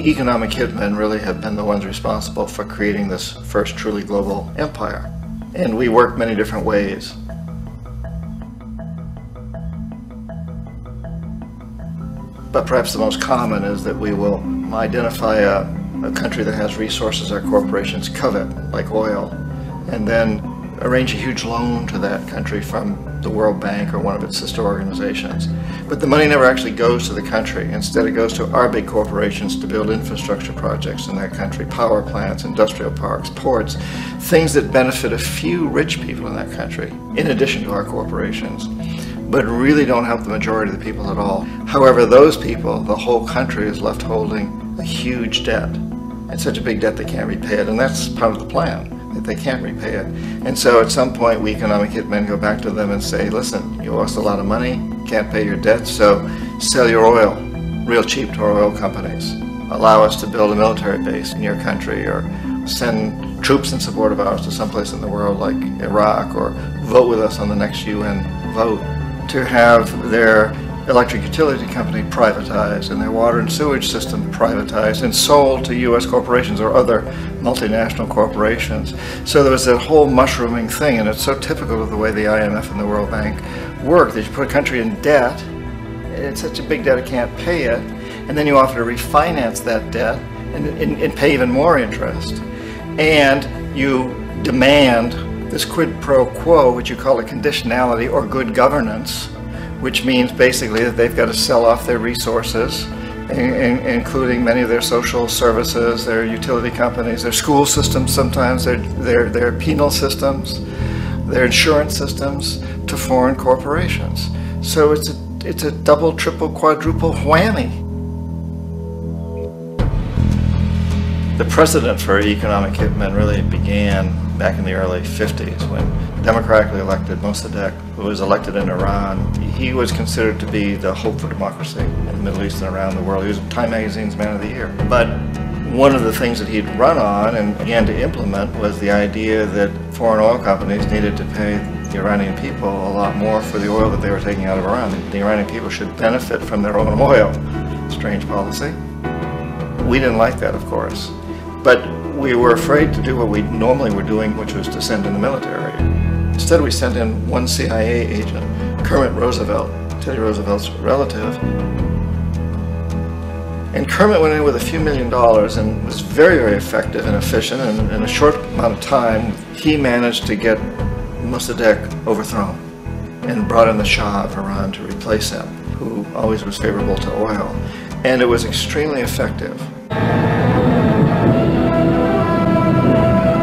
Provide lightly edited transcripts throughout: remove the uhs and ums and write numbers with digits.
economic hitmen really have been the ones responsible for creating this first truly global empire. And we work many different ways. But perhaps the most common is that we will identify a country that has resources our corporations covet, like oil, and then arrange a huge loan to that country from the World Bank or one of its sister organizations. But the money never actually goes to the country. Instead, it goes to our big corporations to build infrastructure projects in that country, power plants, industrial parks, ports, things that benefit a few rich people in that country, in addition to our corporations, but really don't help the majority of the people at all. However, those people, the whole country is left holding a huge debt. It's such a big debt they can't repay it, and that's part of the plan, that they can't repay it. And so at some point, we economic hitmen go back to them and say, listen, you owe us a lot of money, can't pay your debt, so sell your oil real cheap to our oil companies. Allow us to build a military base in your country, or send troops in support of ours to someplace in the world like Iraq, or vote with us on the next UN vote. To have their electric utility company privatized and their water and sewage system privatized and sold to U.S. corporations or other multinational corporations. So there was that whole mushrooming thing, and it's so typical of the way the IMF and the World Bank work, that you put a country in debt, it's such a big debt it can't pay it, and then you offer to refinance that debt and pay even more interest. And you demand this quid pro quo, which you call a conditionality or good governance, which means basically that they've got to sell off their resources, including many of their social services, their utility companies, their school systems sometimes, their penal systems, their insurance systems, to foreign corporations. So it's a double, triple, quadruple whammy. The precedent for economic hitmen really began back in the early 50s when democratically elected Mossadegh, who was elected in Iran, he was considered to be the hope for democracy in the Middle East and around the world. He was Time Magazine's Man of the Year. But one of the things that he'd run on and began to implement was the idea that foreign oil companies needed to pay the Iranian people a lot more for the oil that they were taking out of Iran. The Iranian people should benefit from their own oil. Strange policy. We didn't like that, of course. But we were afraid to do what we normally were doing, which was to send in the military. Instead, we sent in one CIA agent, Kermit Roosevelt, Teddy Roosevelt's relative. And Kermit went in with a few $1 million and was very, very effective and efficient. And in a short amount of time, he managed to get Mossadegh overthrown and brought in the Shah of Iran to replace him, who always was favorable to oil. And it was extremely effective.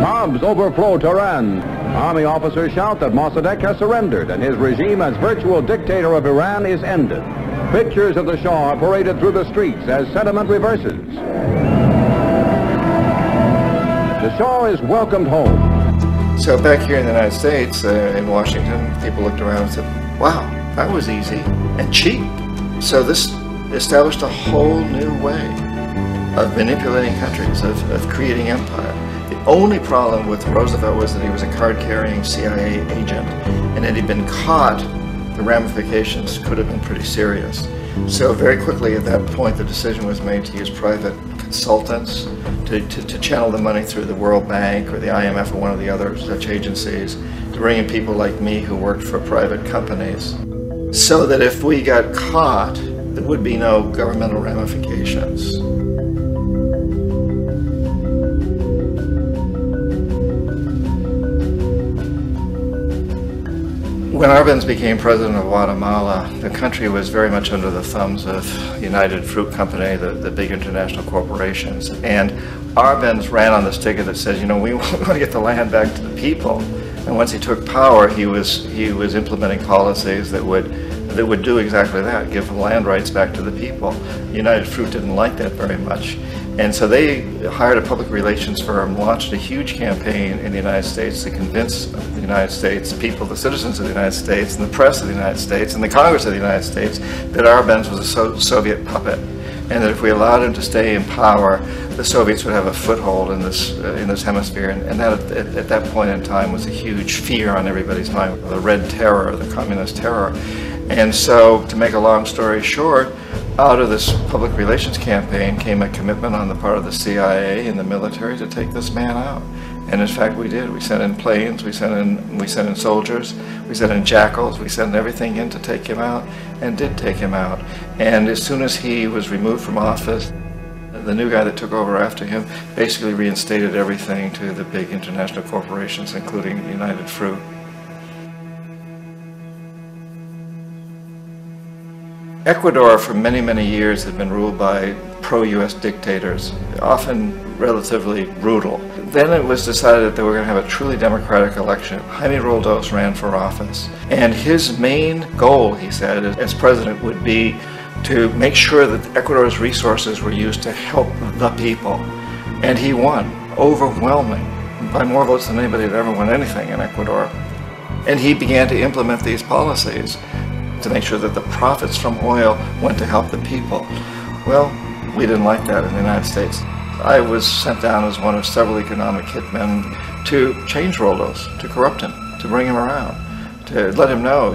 Mobs overflow Tehran. Army officers shout that Mossadegh has surrendered and his regime as virtual dictator of Iran is ended. Pictures of the Shah are paraded through the streets as sentiment reverses. The Shah is welcomed home. So back here in the United States, in Washington, people looked around and said, wow, that was easy and cheap. So this established a whole new way of manipulating countries, of creating empire. The only problem with Roosevelt was that he was a card-carrying CIA agent, and had he been caught, the ramifications could have been pretty serious. So very quickly at that point, the decision was made to use private consultants to channel the money through the World Bank or the IMF or one of the other such agencies, to bring in people like me who worked for private companies, so that if we got caught, there would be no governmental ramifications. When Arbenz became president of Guatemala, the country was very much under the thumbs of United Fruit Company, the big international corporations. And Arbenz ran on this ticket that says, you know, we want to get the land back to the people. And once he took power, he was implementing policies that would do exactly that, give the land rights back to the people. United Fruit didn't like that very much. And so they hired a public relations firm, launched a huge campaign in the United States to convince the United States people, the citizens of the United States, and the press of the United States, and the Congress of the United States, that Arbenz was a Soviet puppet, and that if we allowed him to stay in power, the Soviets would have a foothold in this hemisphere. And that at that point in time was a huge fear on everybody's mind, the Red Terror, the Communist Terror. And so, to make a long story short, Out of this public relations campaign came a commitment on the part of the CIA and the military to take this man out. And in fact, we did. We sent in planes, we sent in soldiers, we sent in jackals, we sent everything in to take him out, and did take him out. And as soon as he was removed from office, the new guy that took over after him basically reinstated everything to the big international corporations, including United Fruit. Ecuador for many, many years had been ruled by pro-US dictators, often relatively brutal. Then it was decided that they were going to have a truly democratic election. Jaime Roldos ran for office, and his main goal, he said, as president would be to make sure that Ecuador's resources were used to help the people. And he won, overwhelming, by more votes than anybody had ever won anything in Ecuador. And he began to implement these policies to make sure that the profits from oil went to help the people. Well, we didn't like that in the United States. I was sent down as one of several economic hitmen to change Roldos, to corrupt him, to bring him around, to let him know,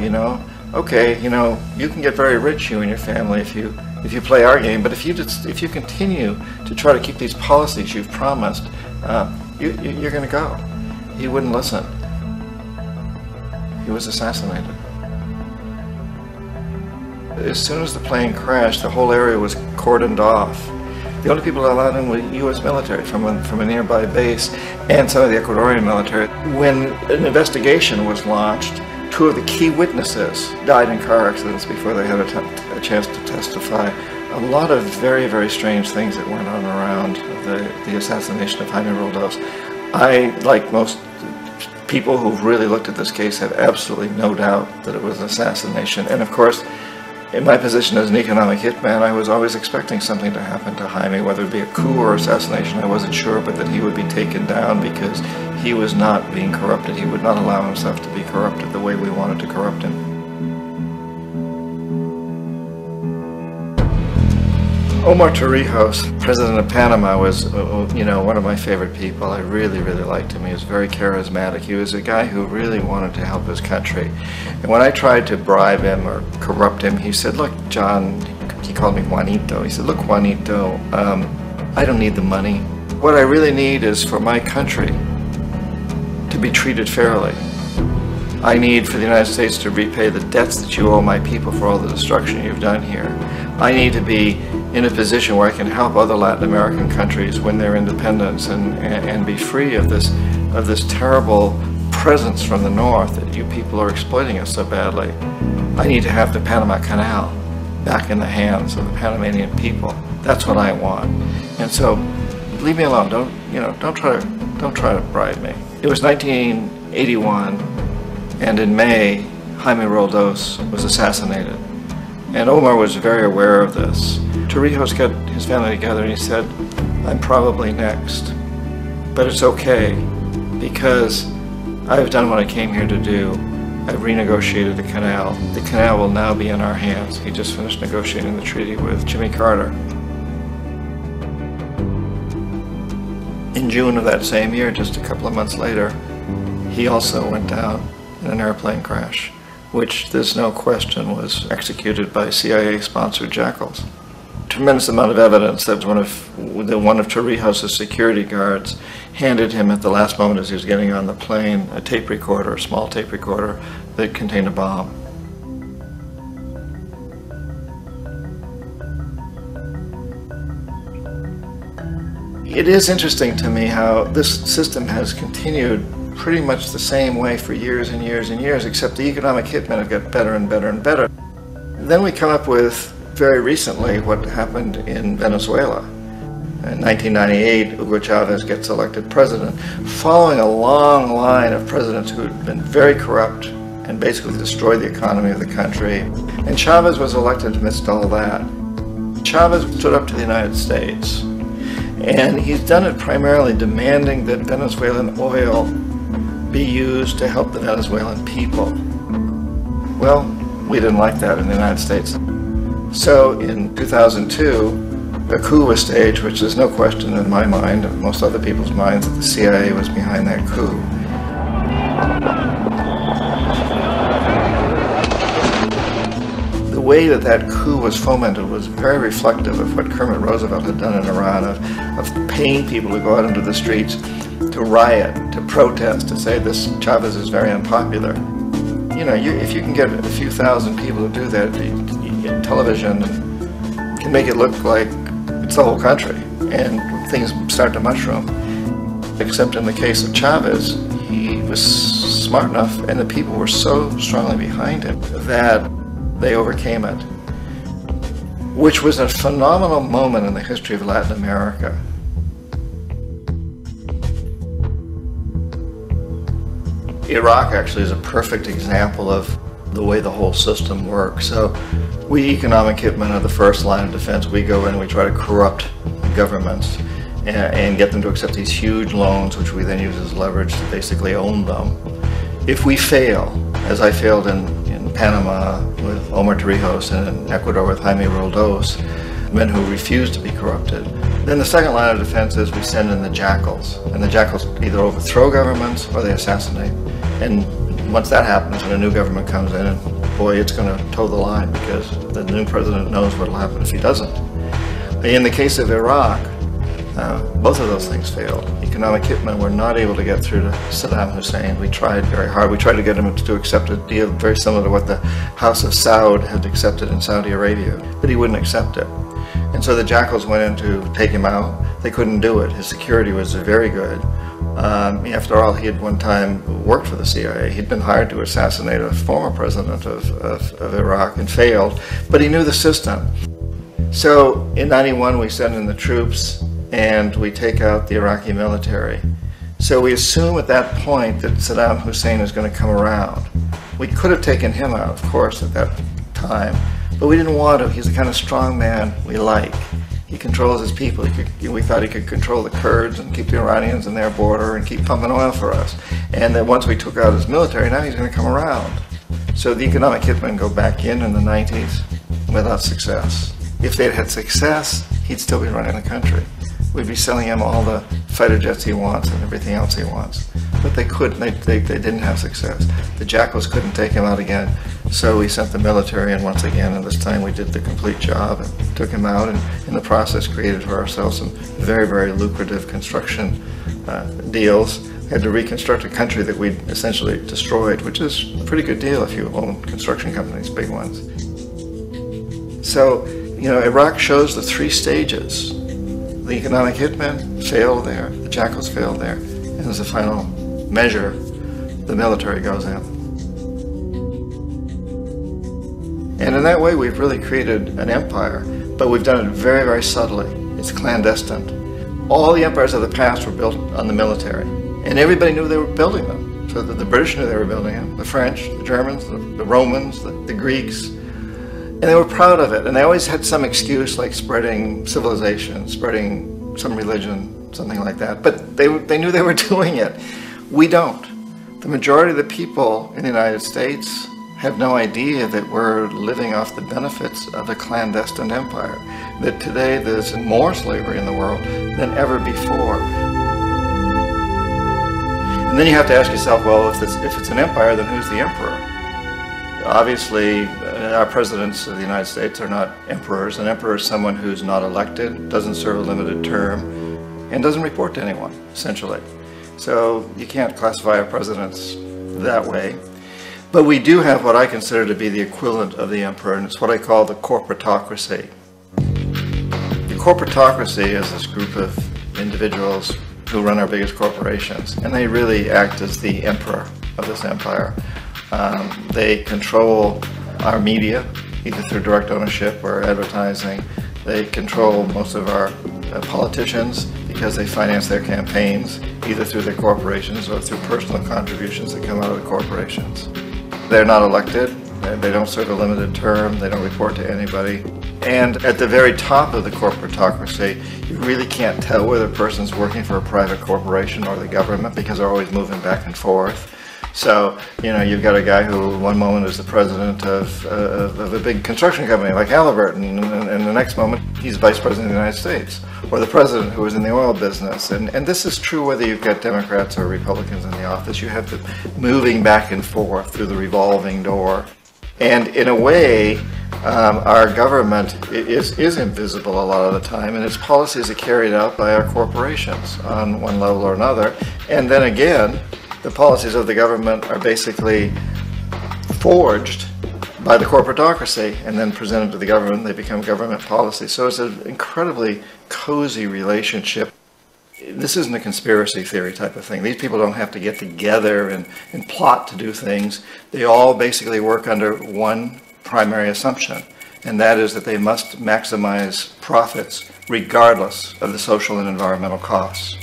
okay, you can get very rich, you and your family, if you play our game, but if you continue to try to keep these policies you've promised, you're going to go. He wouldn't listen. He was assassinated. As soon as the plane crashed, the whole area was cordoned off. The only people allowed in were U.S. military from a nearby base and some of the Ecuadorian military. When an investigation was launched, two of the key witnesses died in car accidents before they had a chance to testify. A lot of very, very strange things that went on around the assassination of Jaime Roldos. I, like most people who've really looked at this case, have absolutely no doubt that it was an assassination. And of course, in my position as an economic hitman, I was always expecting something to happen to Jaime, whether it be a coup or assassination, I wasn't sure, but that he would be taken down because he was not being corrupted. He would not allow himself to be corrupted the way we wanted to corrupt him. Omar Torrijos, president of Panama, was, one of my favorite people. I really, really liked him. He was very charismatic. He was a guy who really wanted to help his country. And when I tried to bribe him or corrupt him, he said, look, John, he called me Juanito. He said, look, Juanito, I don't need the money. What I really need is for my country to be treated fairly. I need for the United States to repay the debts that you owe my people for all the destruction you've done here. I need to be in a position where I can help other Latin American countries win their independence and be free of this terrible presence from the north that you people are exploiting us so badly. I need to have the Panama Canal back in the hands of the Panamanian people. That's what I want. And so, leave me alone. Don't try to bribe me. It was 1981, and in May, Jaime Roldos was assassinated. And Omar was very aware of this. Torrijos got his family together and he said, I'm probably next, but it's okay because I've done what I came here to do. I've renegotiated the canal. The canal will now be in our hands. He just finished negotiating the treaty with Jimmy Carter. In June of that same year, just a couple of months later, he also went down in an airplane crash, which there's no question was executed by CIA-sponsored jackals. Tremendous amount of evidence that one of Torrijos' security guards handed him at the last moment as he was getting on the plane a tape recorder, a small tape recorder that contained a bomb. It is interesting to me how this system has continued pretty much the same way for years and years and years, except the economic hitmen have got better and better and better. Then we come up with, very recently, what happened in Venezuela. In 1998, Hugo Chavez gets elected president, following a long line of presidents who had been very corrupt and basically destroyed the economy of the country. And Chavez was elected amidst all that. Chavez stood up to the United States, and he's done it primarily demanding that Venezuelan oil be used to help the Venezuelan people. Well, we didn't like that in the United States. So in 2002, a coup was staged, which there's no question in my mind, and most other people's minds, that the CIA was behind that coup. The way that that coup was fomented was very reflective of what Kermit Roosevelt had done in Iran, of paying people to go out into the streets to riot, to protest, to say this Chavez is very unpopular. You know, if you can get a few thousand people to do that, television can make it look like it's the whole country, and things start to mushroom. Except in the case of Chavez, he was smart enough, and the people were so strongly behind him that they overcame it, which was a phenomenal moment in the history of Latin America. Iraq actually is a perfect example of the way the whole system works. So we economic hitmen are the first line of defense. We go in and we try to corrupt governments and get them to accept these huge loans, which we then use as leverage to basically own them. If we fail, as I failed in Panama with Omar Torrijos and in Ecuador with Jaime Roldos, men who refused to be corrupted, then the second line of defense is we send in the jackals. And the jackals either overthrow governments or they assassinate. And once that happens and a new government comes in, and boy, it's going to toe the line because the new president knows what will happen if he doesn't. In the case of Iraq, both of those things failed. Economic hitmen were not able to get through to Saddam Hussein. We tried very hard. We tried to get him to accept a deal very similar to what the House of Saud had accepted in Saudi Arabia, but he wouldn't accept it. And so the jackals went in to take him out. They couldn't do it. His security was very good. After all, he had one time worked for the CIA. He'd been hired to assassinate a former president of Iraq and failed, but he knew the system. So in '91 we send in the troops and we take out the Iraqi military. So we assume at that point that Saddam Hussein is going to come around. We could have taken him out, of course, at that time, but we didn't want to. He's the kind of strong man we like. He controls his people. We thought he could control the Kurds and keep the Iranians in their border and keep pumping oil for us. And that once we took out his military, now he's going to come around. So the economic hitmen go back in the 90s without success. If they'd had success, he'd still be running the country. We'd be selling him all the fighter jets he wants and everything else he wants. But they couldn't, they didn't have success. The jackals couldn't take him out again, so we sent the military in once again, and this time we did the complete job and took him out, and in the process created for ourselves some very, very lucrative construction deals. We had to reconstruct a country that we'd essentially destroyed, which is a pretty good deal if you own construction companies, big ones. So, you know, Iraq shows the three stages. The economic hitmen failed there, the jackals failed there, and as a final measure, the military goes in. And in that way, we've really created an empire, but we've done it very, very subtly. It's clandestine. All the empires of the past were built on the military, and everybody knew they were building them. So that the British knew they were building them, the French, the Germans, the Romans, the Greeks. And they were proud of it, and they always had some excuse like spreading civilization, spreading some religion, something like that. But they knew they were doing it. We don't. The majority of the people in the United States have no idea that we're living off the benefits of a clandestine empire, that today there's more slavery in the world than ever before. And then you have to ask yourself, well, if it's an empire, then who's the emperor? Obviously, our presidents of the United States are not emperors. An emperor is someone who's not elected, doesn't serve a limited term, and doesn't report to anyone, essentially. So you can't classify our presidents that way. But we do have what I consider to be the equivalent of the emperor, and it's what I call the corporatocracy. The corporatocracy is this group of individuals who run our biggest corporations, and they really act as the emperor of this empire. They control our media, either through direct ownership or advertising. They control most of our politicians because they finance their campaigns, either through their corporations or through personal contributions that come out of the corporations. They're not elected, they don't serve a limited term, they don't report to anybody. And at the very top of the corporatocracy, you really can't tell whether a person's working for a private corporation or the government because they're always moving back and forth. So, you know, you've got a guy who one moment is the president of a big construction company like Halliburton, and the next moment he's vice president of the United States, or the president who was in the oil business. And this is true whether you've got Democrats or Republicans in the office. You have them moving back and forth through the revolving door. And in a way, Our government is invisible a lot of the time, and its policies are carried out by our corporations on one level or another. And then again, the policies of the government are basically forged by the corporatocracy and then presented to the government. They become government policy. So it's an incredibly cozy relationship. This isn't a conspiracy theory type of thing. These people don't have to get together and plot to do things. They all basically work under one primary assumption, and that is that they must maximize profits regardless of the social and environmental costs.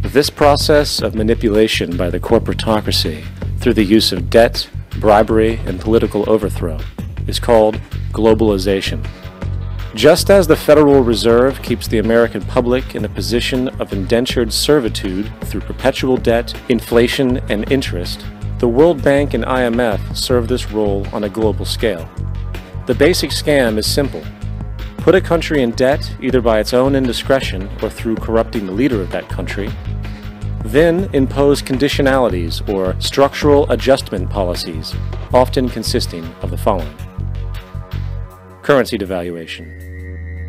This process of manipulation by the corporatocracy through the use of debt, bribery, and political overthrow is called globalization. Just as the Federal Reserve keeps the American public in a position of indentured servitude through perpetual debt, inflation, and interest, the World Bank and IMF serve this role on a global scale. The basic scam is simple. Put a country in debt either by its own indiscretion or through corrupting the leader of that country, then impose conditionalities or structural adjustment policies, often consisting of the following. Currency devaluation.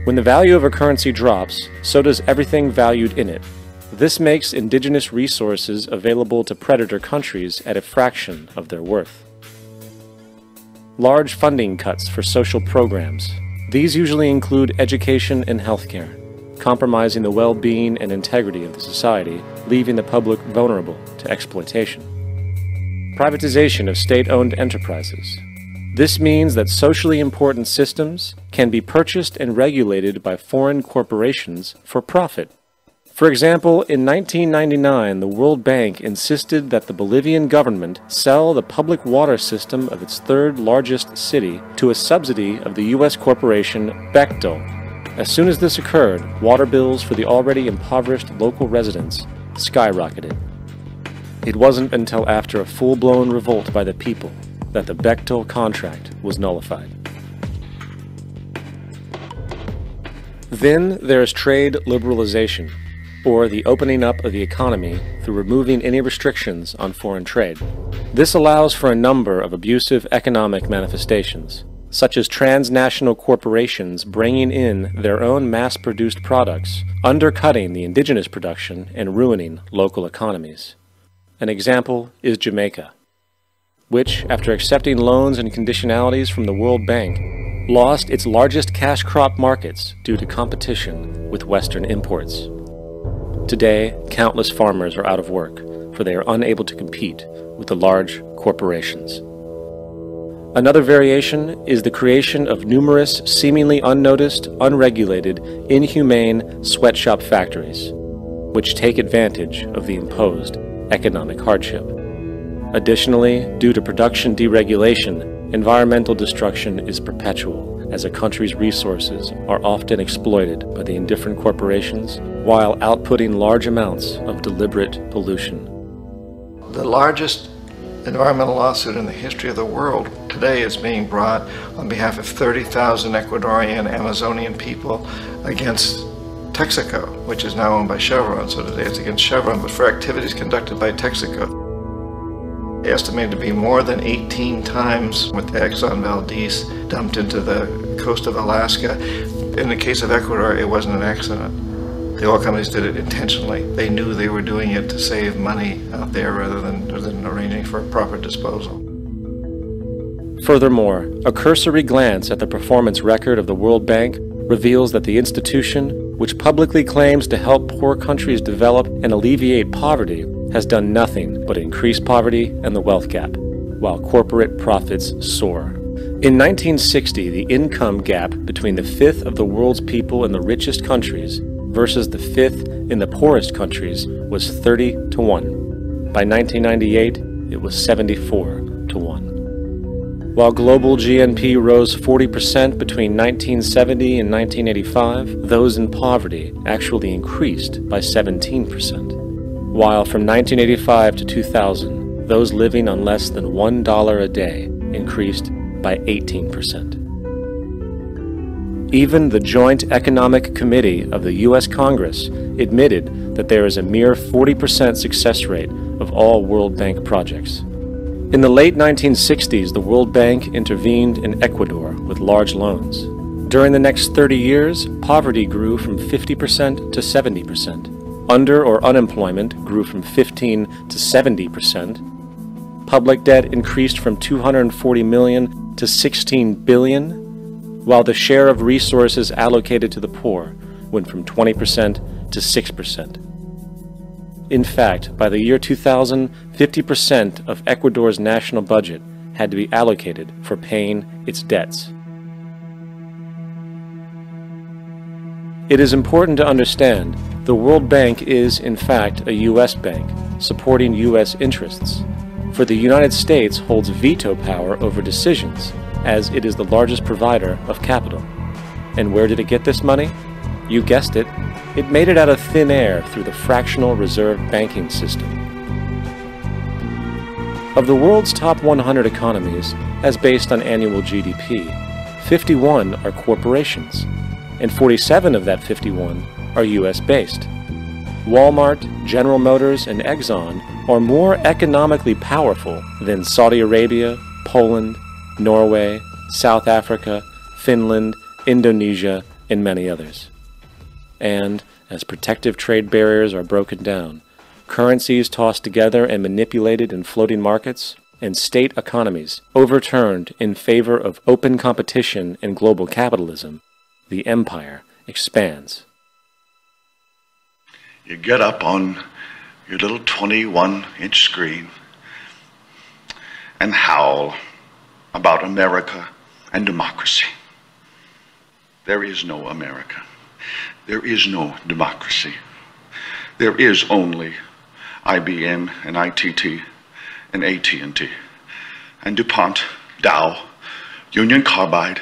When the value of a currency drops, so does everything valued in it. This makes indigenous resources available to predator countries at a fraction of their worth. Large funding cuts for social programs. These usually include education and healthcare, compromising the well-being and integrity of the society, leaving the public vulnerable to exploitation. Privatization of state-owned enterprises. This means that socially important systems can be purchased and regulated by foreign corporations for profit. For example, in 1999, the World Bank insisted that the Bolivian government sell the public water system of its third largest city to a subsidy of the U.S. corporation Bechtel. As soon as this occurred, water bills for the already impoverished local residents skyrocketed. It wasn't until after a full-blown revolt by the people that the Bechtel contract was nullified. Then there is trade liberalization, or the opening up of the economy through removing any restrictions on foreign trade. This allows for a number of abusive economic manifestations, such as transnational corporations bringing in their own mass-produced products, undercutting the indigenous production and ruining local economies. An example is Jamaica, which, after accepting loans and conditionalities from the World Bank, lost its largest cash crop markets due to competition with Western imports. Today, countless farmers are out of work, for they are unable to compete with the large corporations. Another variation is the creation of numerous, seemingly unnoticed, unregulated, inhumane sweatshop factories, which take advantage of the imposed economic hardship. Additionally, due to production deregulation, environmental destruction is perpetual, as a country's resources are often exploited by the indifferent corporations while outputting large amounts of deliberate pollution. The largest environmental lawsuit in the history of the world today is being brought on behalf of 30,000 Ecuadorian Amazonian people against Texaco, which is now owned by Chevron. So today it's against Chevron, but for activities conducted by Texaco. Estimated to be more than 18 times what the Exxon Valdez dumped into the coast of Alaska. In the case of Ecuador, it wasn't an accident. The oil companies did it intentionally. They knew they were doing it to save money out there rather than arranging for proper disposal. Furthermore, a cursory glance at the performance record of the World Bank reveals that the institution, which publicly claims to help poor countries develop and alleviate poverty, has done nothing but increase poverty and the wealth gap, while corporate profits soar. In 1960, the income gap between the fifth of the world's people in the richest countries versus the fifth in the poorest countries was 30 to 1. By 1998, it was 74 to 1. While global GNP rose 40% between 1970 and 1985, those in poverty actually increased by 17%. While from 1985 to 2000, those living on less than $1 a day increased by 18%. Even the Joint Economic Committee of the U.S. Congress admitted that there is a mere 40% success rate of all World Bank projects. In the late 1960s, the World Bank intervened in Ecuador with large loans. During the next 30 years, poverty grew from 50% to 70%. Under or unemployment grew from 15 to 70%. Public debt increased from 240 million to 16 billion, while the share of resources allocated to the poor went from 20% to 6%. In fact, by the year 2000, 50% of Ecuador's national budget had to be allocated for paying its debts. It is important to understand the World Bank is, in fact, a U.S. bank, supporting U.S. interests. For the United States holds veto power over decisions, as it is the largest provider of capital. And where did it get this money? You guessed it. It made it out of thin air through the fractional reserve banking system. Of the world's top 100 economies, as based on annual GDP, 51 are corporations, and 47 of that 51 are US-based. Walmart, General Motors, and Exxon are more economically powerful than Saudi Arabia, Poland, Norway, South Africa, Finland, Indonesia, and many others. And, as protective trade barriers are broken down, currencies tossed together and manipulated in floating markets, and state economies overturned in favor of open competition and global capitalism, the empire expands. You get up on your little 21-inch screen and howl about America and democracy. There is no America. There is no democracy. There is only IBM and ITT and AT&T and DuPont, Dow, Union Carbide,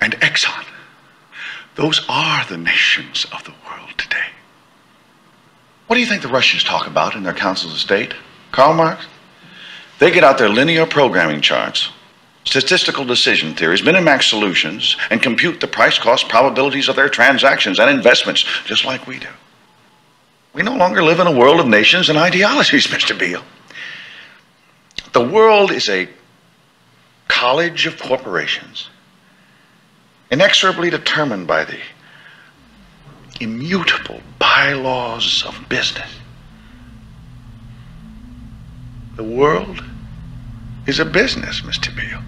and Exxon. Those are the nations of the world today. What do you think the Russians talk about in their councils of state? Karl Marx? They get out their linear programming charts, statistical decision theories, Minimax solutions, and compute the price-cost probabilities of their transactions and investments, just like we do. We no longer live in a world of nations and ideologies, Mr. Beale. The world is a college of corporations, inexorably determined by the immutable bylaws of business. The world is a business, Mr. Beale.